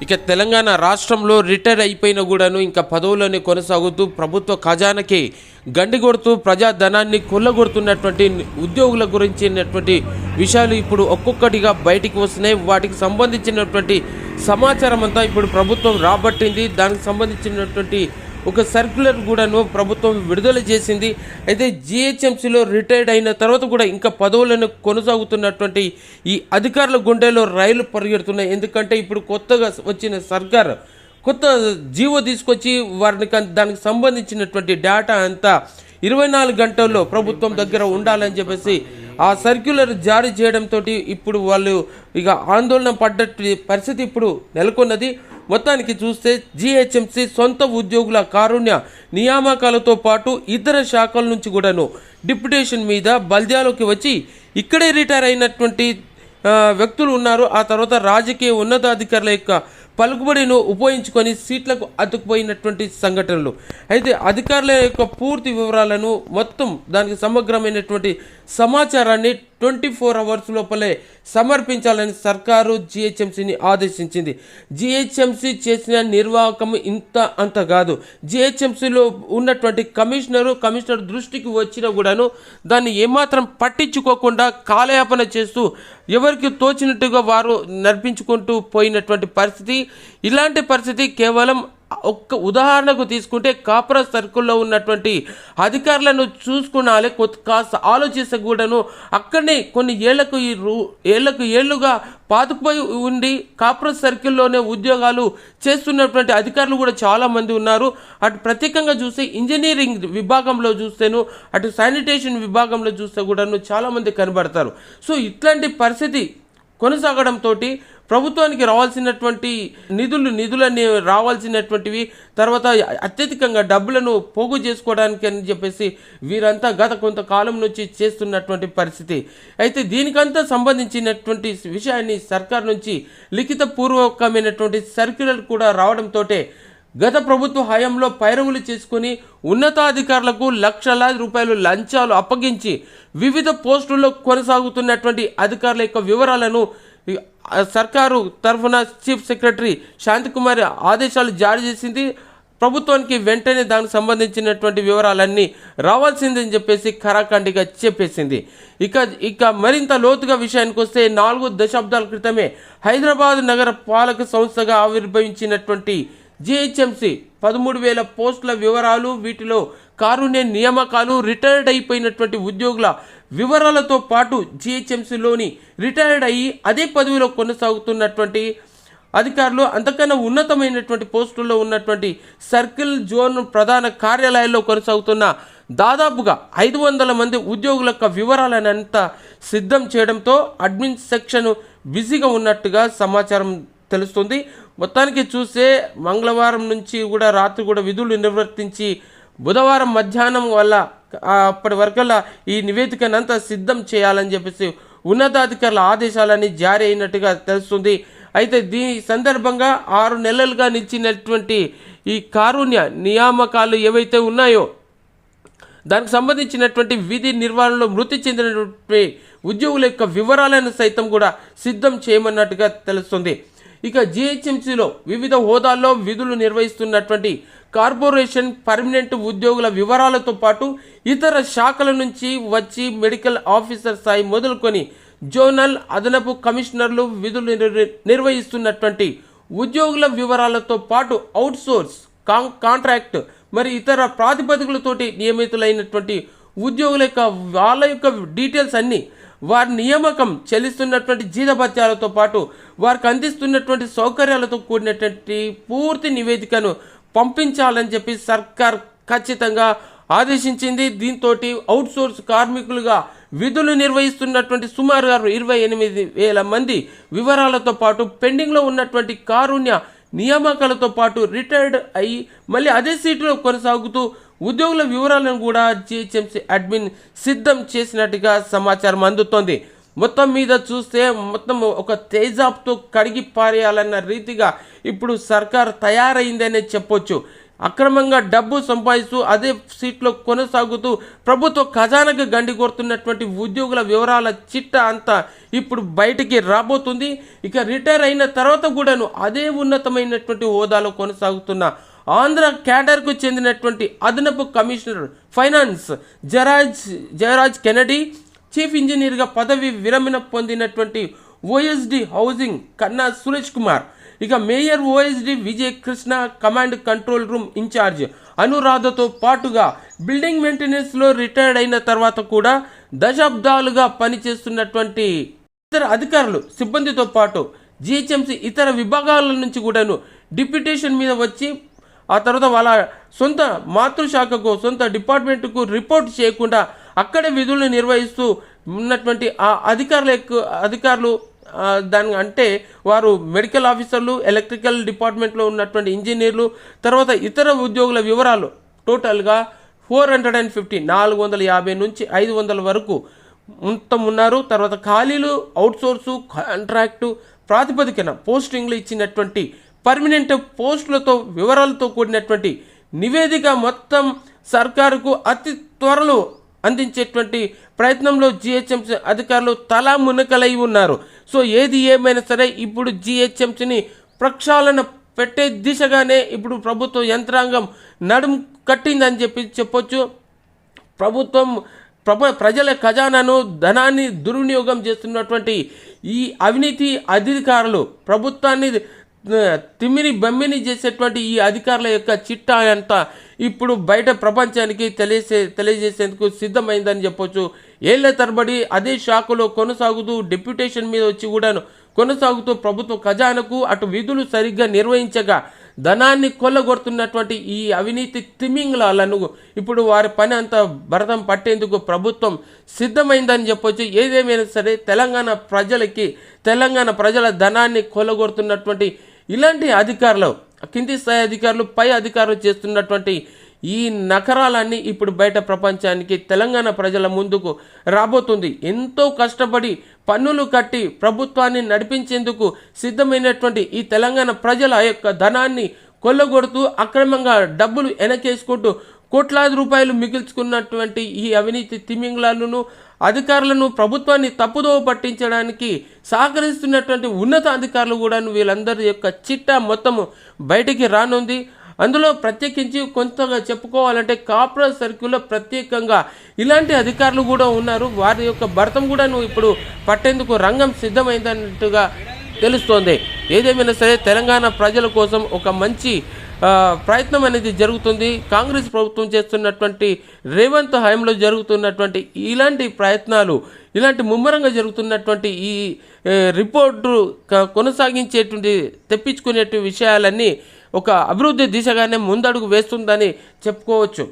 ఇక తెలంగాణ రాష్ట్రంలో రిటైర్ అయిపోయిన కూడాను ఇంకా పదవుల్లోనే కొనసాగుతూ ప్రభుత్వ ఖజానాకి గండి కొడుతూ ప్రజాధనాన్ని కొల్లగొడుతున్నటువంటి ఉద్యోగుల గురించినటువంటి విషయాలు ఇప్పుడు ఒక్కొక్కటిగా బయటికి వస్తున్నాయి. వాటికి సంబంధించినటువంటి సమాచారం అంతా ఇప్పుడు ప్రభుత్వం రాబట్టింది. దానికి సంబంధించినటువంటి ఒక సర్క్యులర్ కూడాను ప్రభుత్వం విడుదల చేసింది. అయితే జిహెచ్ఎంసీలో రిటైర్డ్ అయిన తర్వాత కూడా ఇంకా పదవులను కొనసాగుతున్నటువంటి ఈ అధికారుల గుండెలో రైలు పరిగెడుతున్నాయి. ఎందుకంటే ఇప్పుడు కొత్తగా వచ్చిన సర్కార్ కొత్త జీవో తీసుకొచ్చి వారిని దానికి సంబంధించినటువంటి డేటా అంతా 24 గంటల్లో ప్రభుత్వం దగ్గర ఉండాలని చెప్పేసి ఆ సర్క్యులర్ జారీ చేయడంతో ఇప్పుడు వాళ్ళు ఇక ఆందోళన పడ్డట్టు పరిస్థితి ఇప్పుడు నెలకొన్నది. మొత్తానికి చూస్తే జిహెచ్ఎంసీ సొంత ఉద్యోగుల కారుణ్య నియామకాలతో పాటు ఇతర శాఖల నుంచి కూడాను డిప్యుటేషన్ మీద బల్దియాలోకి వచ్చి ఇక్కడే రిటైర్ అయినటువంటి వ్యక్తులు ఉన్నారు. ఆ తర్వాత రాజకీయ ఉన్నతాధికారుల యొక్క పలుకుబడిను ఉపయోగించుకొని సీట్లకు అతుక్కుపోయినటువంటి సంఘటనలు. అయితే అధికారుల యొక్క పూర్తి వివరాలను మొత్తం దానికి సమగ్రమైనటువంటి సమాచారాన్ని 24 అవర్స్ లోపలే సమర్పించాలని సర్కారు జిహెచ్ఎంసీని ఆదేశించింది. జిహెచ్ఎంసీ చేసిన నిర్వాహకం ఇంత అంత కాదు. జిహెచ్ఎంసీలో ఉన్నటువంటి కమిషనర్ దృష్టికి వచ్చినా కూడాను దాన్ని ఏమాత్రం పట్టించుకోకుండా కాలయాపన చేస్తూ ఎవరికి తోచినట్టుగా వారు నడిపించుకుంటూ పోయినటువంటి పరిస్థితి. ఇలాంటి పరిస్థితి కేవలం ఒక్క ఉదాహరణకు తీసుకుంటే కాపురా సర్కిల్లో ఉన్నటువంటి అధికారులను చూసుకున్నాలే కాస్త ఆలోచిస్తే కూడాను అక్కడనే కొన్ని ఏళ్లుగా పాతుకుపోయి ఉండి కాపురా సర్కిల్లోనే ఉద్యోగాలు చేస్తున్నటువంటి అధికారులు కూడా చాలామంది ఉన్నారు. అటు ప్రత్యేకంగా చూస్తే ఇంజనీరింగ్ విభాగంలో చూస్తేను అటు శానిటేషన్ విభాగంలో చూస్తే కూడాను చాలామంది కనబడతారు. సో ఇట్లాంటి పరిస్థితి కొనసాగడంతో ప్రభుత్వానికి రావాల్సినటువంటి నిధులన్నీ రావాల్సినటువంటివి తర్వాత అత్యధికంగా డబ్బులను పోగు చేసుకోవడానికి అని చెప్పేసి వీరంతా గత కొంతకాలం నుంచి చేస్తున్నటువంటి పరిస్థితి. అయితే దీనికంతా సంబంధించినటువంటి విషయాన్ని సర్కార్ నుంచి లిఖితపూర్వకమైనటువంటి సర్క్యులర్ కూడా రావడంతో గత ప్రభుత్వ హయాంలో పైరవులు చేసుకుని ఉన్నతాధికారులకు లక్షలాది రూపాయలు లంచాలు అప్పగించి వివిధ పోస్టుల్లో కొనసాగుతున్నటువంటి అధికారుల యొక్క వివరాలను సర్కారు తరఫున చీఫ్ సెక్రటరీ శాంతికుమారి ఆదేశాలు జారీ చేసింది. ప్రభుత్వానికి వెంటనే దానికి సంబంధించినటువంటి వివరాలన్నీ రావాల్సిందని చెప్పేసి ఖరాఖండిగా చెప్పేసింది. ఇక మరింత లోతుగా విషయానికి వస్తే 4 దశాబ్దాల క్రితమే హైదరాబాద్ నగర పాలక సంస్థగా ఆవిర్భవించినటువంటి జిహెచ్ఎంసీ 13,000 పోస్టుల వివరాలు, వీటిలో కారుణ్య నియామకాలు, రిటైర్డ్ అయిపోయినటువంటి ఉద్యోగుల వివరాలతో పాటు జిహెచ్ఎంసీలోని రిటైర్డ్ అయ్యి అదే పదవిలో కొనసాగుతున్నటువంటి అధికారులు, అంతకన్నా ఉన్నతమైనటువంటి పోస్టుల్లో ఉన్నటువంటి సర్కిల్ జోన్ ప్రధాన కార్యాలయాల్లో కొనసాగుతున్న దాదాపుగా 500 మంది ఉద్యోగుల యొక్క వివరాలను అంతా సిద్ధం చేయడంతో అడ్మిన్ సెక్షన్ బిజీగా ఉన్నట్టుగా సమాచారం తెలుస్తుంది. మొత్తానికి చూస్తే మంగళవారం నుంచి కూడా రాత్రి కూడా విధులు నిర్వర్తించి బుధవారం మధ్యాహ్నం వల్ల అప్పటి వరకల్లా ఈ నివేదికనంతా సిద్ధం చేయాలని చెప్పేసి ఉన్నతాధికారుల ఆదేశాలన్నీ జారీ అయినట్టుగా తెలుస్తుంది. అయితే దీని సందర్భంగా 6 నెలలుగా నిలిచినటువంటి ఈ కారుణ్య నియామకాలు ఏవైతే ఉన్నాయో దానికి సంబంధించినటువంటి విధి నిర్వహణలో మృతి చెందినటువంటి ఉద్యోగుల యొక్క వివరాలను సైతం కూడా సిద్ధం చేయమన్నట్టుగా తెలుస్తుంది. ఇక జిహెచ్ఎంసీలో వివిధ హోదాల్లో విధులు నిర్వహిస్తున్నటువంటి కార్పొరేషన్ పర్మనెంట్ ఉద్యోగుల వివరాలతో పాటు ఇతర శాఖల నుంచి వచ్చి మెడికల్ ఆఫీసర్ స్థాయి మొదలుకొని జోనల్ అదనపు కమిషనర్లు విధులు నిర్వహిస్తున్నటువంటి ఉద్యోగుల వివరాలతో పాటు అవుట్సోర్స్ కాంట్రాక్ట్ మరి ఇతర ప్రాతిపదికలతోటి నియమితులైనటువంటి ఉద్యోగుల యొక్క వాళ్ళ యొక్క డీటెయిల్స్ అన్నీ, వారి నియామకం, చెల్లిస్తున్నటువంటి జీతభత్యాలతో పాటు వారికి అందిస్తున్నటువంటి సౌకర్యాలతో కూడినటువంటి పూర్తి నివేదికను పంపించాలని చెప్పి సర్కార్ ఖచ్చితంగా ఆదేశించింది. దీంతో అవుట్సోర్స్ కార్మికులుగా విధులు నిర్వహిస్తున్నటువంటి సుమారు 28,000 మంది వివరాలతో పాటు పెండింగ్లో ఉన్నటువంటి కారుణ్య నియామకాలతో పాటు రిటైర్డ్ అయ్యి మళ్ళీ అదే సీటులో కొనసాగుతూ ఉద్యోగుల వివరాలను కూడా జిహెచ్ఎంసీ అడ్మిన్ సిద్ధం చేసినట్టుగా సమాచారం అందుతోంది. మొత్తం మీద చూస్తే మొత్తం ఒక తేజాబ్తో కడిగి పారేయాలన్న రీతిగా ఇప్పుడు సర్కార్ తయారైందనే చెప్పొచ్చు. అక్రమంగా డబ్బు సంపాదిస్తూ అదే సీట్లో కొనసాగుతూ ప్రభుత్వ ఖజానాకు గండి కొడుతున్నటువంటి ఉద్యోగుల వివరాల చిట్టా అంతా ఇప్పుడు బయటికి రాబోతుంది. ఇక రిటైర్ అయిన తర్వాత కూడాను అదే ఉన్నతమైనటువంటి హోదాలో కొనసాగుతున్న ఆంధ్ర క్యాడర్కు చెందినటువంటి అదనపు commissioner finance Jayaraj Kennedy, chief ఇంజనీర్గా పదవి విరమణ పొందినటువంటి ఓఎస్డి హౌసింగ్ కన్నా సురేష్ కుమార్, ఇక mayor OSD Vijay Krishna, command control room incharge అనురాధతో పాటుగా బిల్డింగ్ మెయింటెనెన్స్లో రిటైర్డ్ అయిన తర్వాత కూడా దశాబ్దాలుగా పనిచేస్తున్నటువంటి ఇతర అధికారులు సిబ్బందితో పాటు జిహెచ్ఎంసీ ఇతర విభాగాల నుంచి కూడాను డిప్యూటేషన్ మీద వచ్చి ఆ తర్వాత వాళ్ళ సొంత మాతృశాఖకు సొంత డిపార్ట్మెంట్కు రిపోర్ట్ చేయకుండా అక్కడే విధులను నిర్వహిస్తూ ఉన్నటువంటి ఆ అధికారులు దాని అంటే వారు మెడికల్ ఆఫీసర్లు, ఎలక్ట్రికల్ డిపార్ట్మెంట్లో ఉన్నటువంటి ఇంజనీర్లు, తర్వాత ఇతర ఉద్యోగుల వివరాలు టోటల్గా 450 నుంచి 500 వరకు మొత్తం ఉన్నారు. తర్వాత ఖాళీలు, అవుట్సోర్సు, కాంట్రాక్టు ప్రాతిపదికన పోస్టింగ్లు ఇచ్చినటువంటి పర్మనెంట్ పోస్టులతో వివరాలతో కూడినటువంటి నివేదిక మొత్తం సర్కారుకు అతి త్వరలో అందించేటువంటి ప్రయత్నంలో జిహెచ్ఎంసీ అధికారులు తలా మునకలై ఉన్నారు. సో ఏది ఏమైనా సరే ఇప్పుడు జిహెచ్ఎంసీని ప్రక్షాళన పెట్టే దిశగానే ఇప్పుడు ప్రభుత్వ యంత్రాంగం నడుము కట్టిందని చెప్పొచ్చు. ప్రభుత్వం ప్రజల ఖజానాను ధనాన్ని దుర్వినియోగం చేస్తున్నటువంటి ఈ అవినీతి అధికారులు ప్రభుత్వాన్ని తిమ్మిని బమ్మిని చేసేటువంటి ఈ అధికారుల యొక్క చిట్టా అంతా ఇప్పుడు బయట ప్రపంచానికి తెలియజేసేందుకు సిద్ధమైందని చెప్పొచ్చు. ఏళ్ల తరబడి అదే శాఖలో కొనసాగుతూ డిప్యూటేషన్ మీద వచ్చి కూడాను కొనసాగుతూ ప్రభుత్వ ఖజానాకు అటు విధులు సరిగ్గా నిర్వహించగా ధనాన్ని కొల్లగొడుతున్నటువంటి ఈ అవినీతి తిమింగలాలను ఇప్పుడు వారి పని అంతా భరతం పట్టేందుకు ప్రభుత్వం సిద్ధమైందని చెప్పొచ్చు. ఏదేమైనా సరే తెలంగాణ ప్రజల ధనాన్ని కొల్లగొడుతున్నటువంటి ఇలాంటి అధికారులు, కింది స్థాయి అధికారులు, పై అధికారులు చేస్తున్నటువంటి ఈ నకరాలన్నీ ఇప్పుడు బయట ప్రపంచానికి తెలంగాణ ప్రజల ముందుకు రాబోతుంది. ఎంతో కష్టపడి పన్నులు కట్టి ప్రభుత్వాన్ని నడిపించేందుకు సిద్ధమైనటువంటి ఈ తెలంగాణ ప్రజల యొక్క ధనాన్ని కొల్లగొడుతూ అక్రమంగా డబ్బులు వెనకేసుకుంటూ కోట్లాది రూపాయలు మిగిల్చుకున్నటువంటి ఈ అవినీతి తిమింగలాలను అధికారులను ప్రభుత్వాన్ని తప్పుదోవ పట్టించడానికి సహకరిస్తున్నటువంటి ఉన్నత అధికారులు కూడా వీళ్ళందరి యొక్క చిట్టా మొత్తము బయటికి రానుంది. అందులో ప్రత్యేకించి కొంతగా చెప్పుకోవాలంటే కార్పొరేట్ సర్కిల్లో ప్రత్యేకంగా ఇలాంటి అధికారులు కూడా ఉన్నారు. వారి యొక్క భర్తం కూడా ఇప్పుడు పట్టేందుకు రంగం సిద్ధమైందన్నట్టుగా తెలుస్తోంది. ఏదేమైనా సరే తెలంగాణ ప్రజల కోసం ఒక మంచి ప్రయత్నం అనేది జరుగుతుంది. కాంగ్రెస్ ప్రభుత్వం చేస్తున్నటువంటి రేవంత్ హయాంలో జరుగుతున్నటువంటి ఇలాంటి ప్రయత్నాలు, ఇలాంటి ముమ్మరంగా జరుగుతున్నటువంటి ఈ రిపోర్టు కొనసాగించేటువంటి తెప్పించుకునే విషయాలన్నీ ఒక అభివృద్ధి దిశగానే ముందడుగు వేస్తుందని చెప్పుకోవచ్చు.